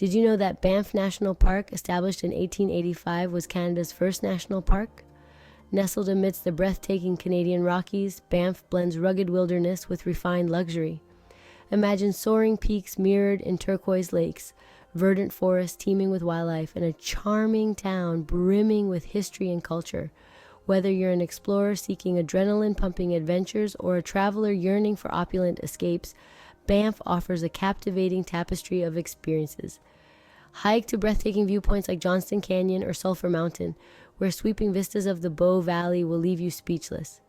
Did you know that Banff National Park, established in 1885, was Canada's first national park? Nestled amidst the breathtaking Canadian Rockies, Banff blends rugged wilderness with refined luxury. Imagine soaring peaks mirrored in turquoise lakes, verdant forests teeming with wildlife, and a charming town brimming with history and culture. Whether you're an explorer seeking adrenaline-pumping adventures or a traveler yearning for opulent escapes, Banff offers a captivating tapestry of experiences. Hike to breathtaking viewpoints like Johnston Canyon or Sulphur Mountain, where sweeping vistas of the Bow Valley will leave you speechless.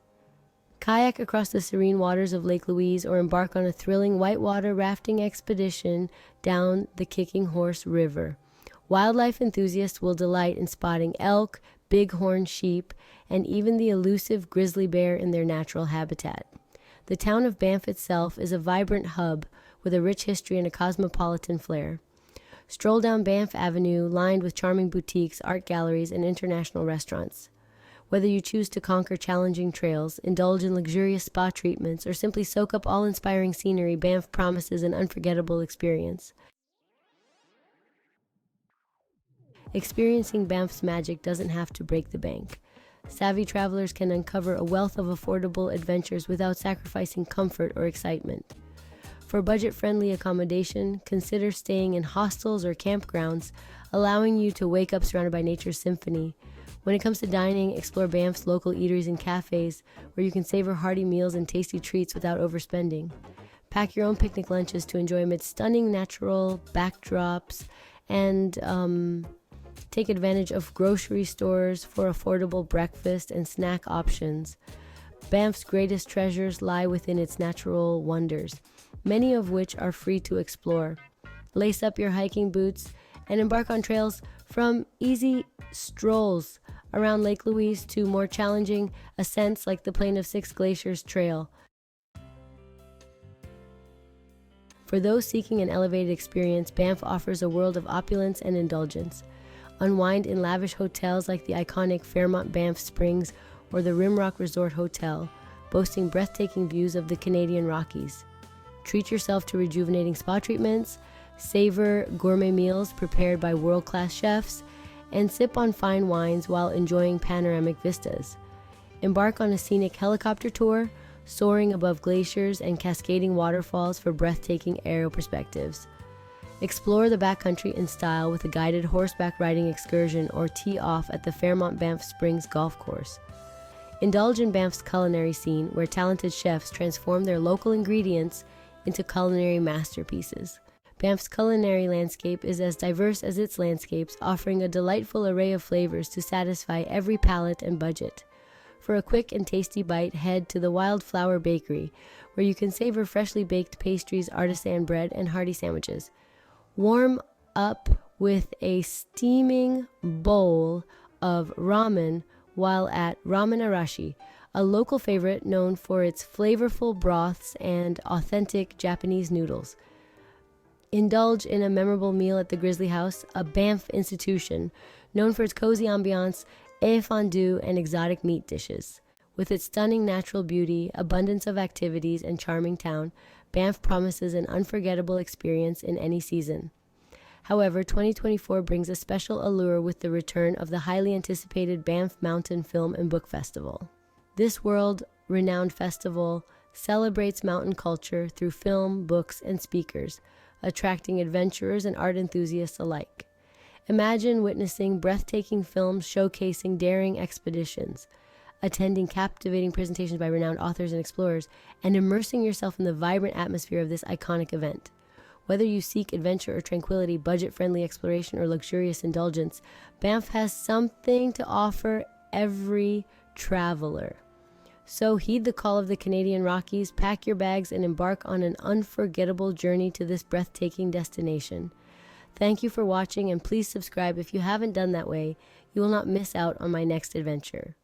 Kayak across the serene waters of Lake Louise or embark on a thrilling whitewater rafting expedition down the Kicking Horse River. Wildlife enthusiasts will delight in spotting elk, bighorn sheep, and even the elusive grizzly bear in their natural habitat. The town of Banff itself is a vibrant hub with a rich history and a cosmopolitan flair. Stroll down Banff Avenue, lined with charming boutiques, art galleries, and international restaurants. Whether you choose to conquer challenging trails, indulge in luxurious spa treatments, or simply soak up awe-inspiring scenery, Banff promises an unforgettable experience. Experiencing Banff's magic doesn't have to break the bank. Savvy travelers can uncover a wealth of affordable adventures without sacrificing comfort or excitement. For budget-friendly accommodation, consider staying in hostels or campgrounds, allowing you to wake up surrounded by nature's symphony. When it comes to dining, explore Banff's local eateries and cafes, where you can savor hearty meals and tasty treats without overspending. Pack your own picnic lunches to enjoy amid stunning natural backdrops, and take advantage of grocery stores for affordable breakfast and snack options. Banff's greatest treasures lie within its natural wonders, many of which are free to explore. Lace up your hiking boots and embark on trails from easy strolls around Lake Louise to more challenging ascents like the Plain of Six Glaciers Trail. For those seeking an elevated experience, Banff offers a world of opulence and indulgence. Unwind in lavish hotels like the iconic Fairmont Banff Springs or the Rimrock Resort Hotel, boasting breathtaking views of the Canadian Rockies. Treat yourself to rejuvenating spa treatments, savor gourmet meals prepared by world-class chefs, and sip on fine wines while enjoying panoramic vistas. Embark on a scenic helicopter tour, soaring above glaciers and cascading waterfalls for breathtaking aerial perspectives. Explore the backcountry in style with a guided horseback riding excursion or tee off at the Fairmont Banff Springs Golf Course. Indulge in Banff's culinary scene, where talented chefs transform their local ingredients into culinary masterpieces. Banff's culinary landscape is as diverse as its landscapes, offering a delightful array of flavors to satisfy every palate and budget. For a quick and tasty bite, head to the Wildflower Bakery, where you can savor freshly baked pastries, artisan bread, and hearty sandwiches. Warm up with a steaming bowl of ramen while at Ramen Arashi, a local favorite known for its flavorful broths and authentic Japanese noodles. Indulge in a memorable meal at the Grizzly House, a Banff institution known for its cozy ambiance, œuf fondue, and exotic meat dishes. With its stunning natural beauty, abundance of activities, and charming town, Banff promises an unforgettable experience in any season. However, 2024 brings a special allure with the return of the highly anticipated Banff Mountain Film and Book Festival. This world-renowned festival celebrates mountain culture through film, books, and speakers, attracting adventurers and art enthusiasts alike. Imagine witnessing breathtaking films showcasing daring expeditions, attending captivating presentations by renowned authors and explorers, and immersing yourself in the vibrant atmosphere of this iconic event. Whether you seek adventure or tranquility, budget-friendly exploration, or luxurious indulgence, Banff has something to offer every traveler. So heed the call of the Canadian Rockies, pack your bags, and embark on an unforgettable journey to this breathtaking destination. Thank you for watching, and please subscribe if you haven't done that way. You will not miss out on my next adventure.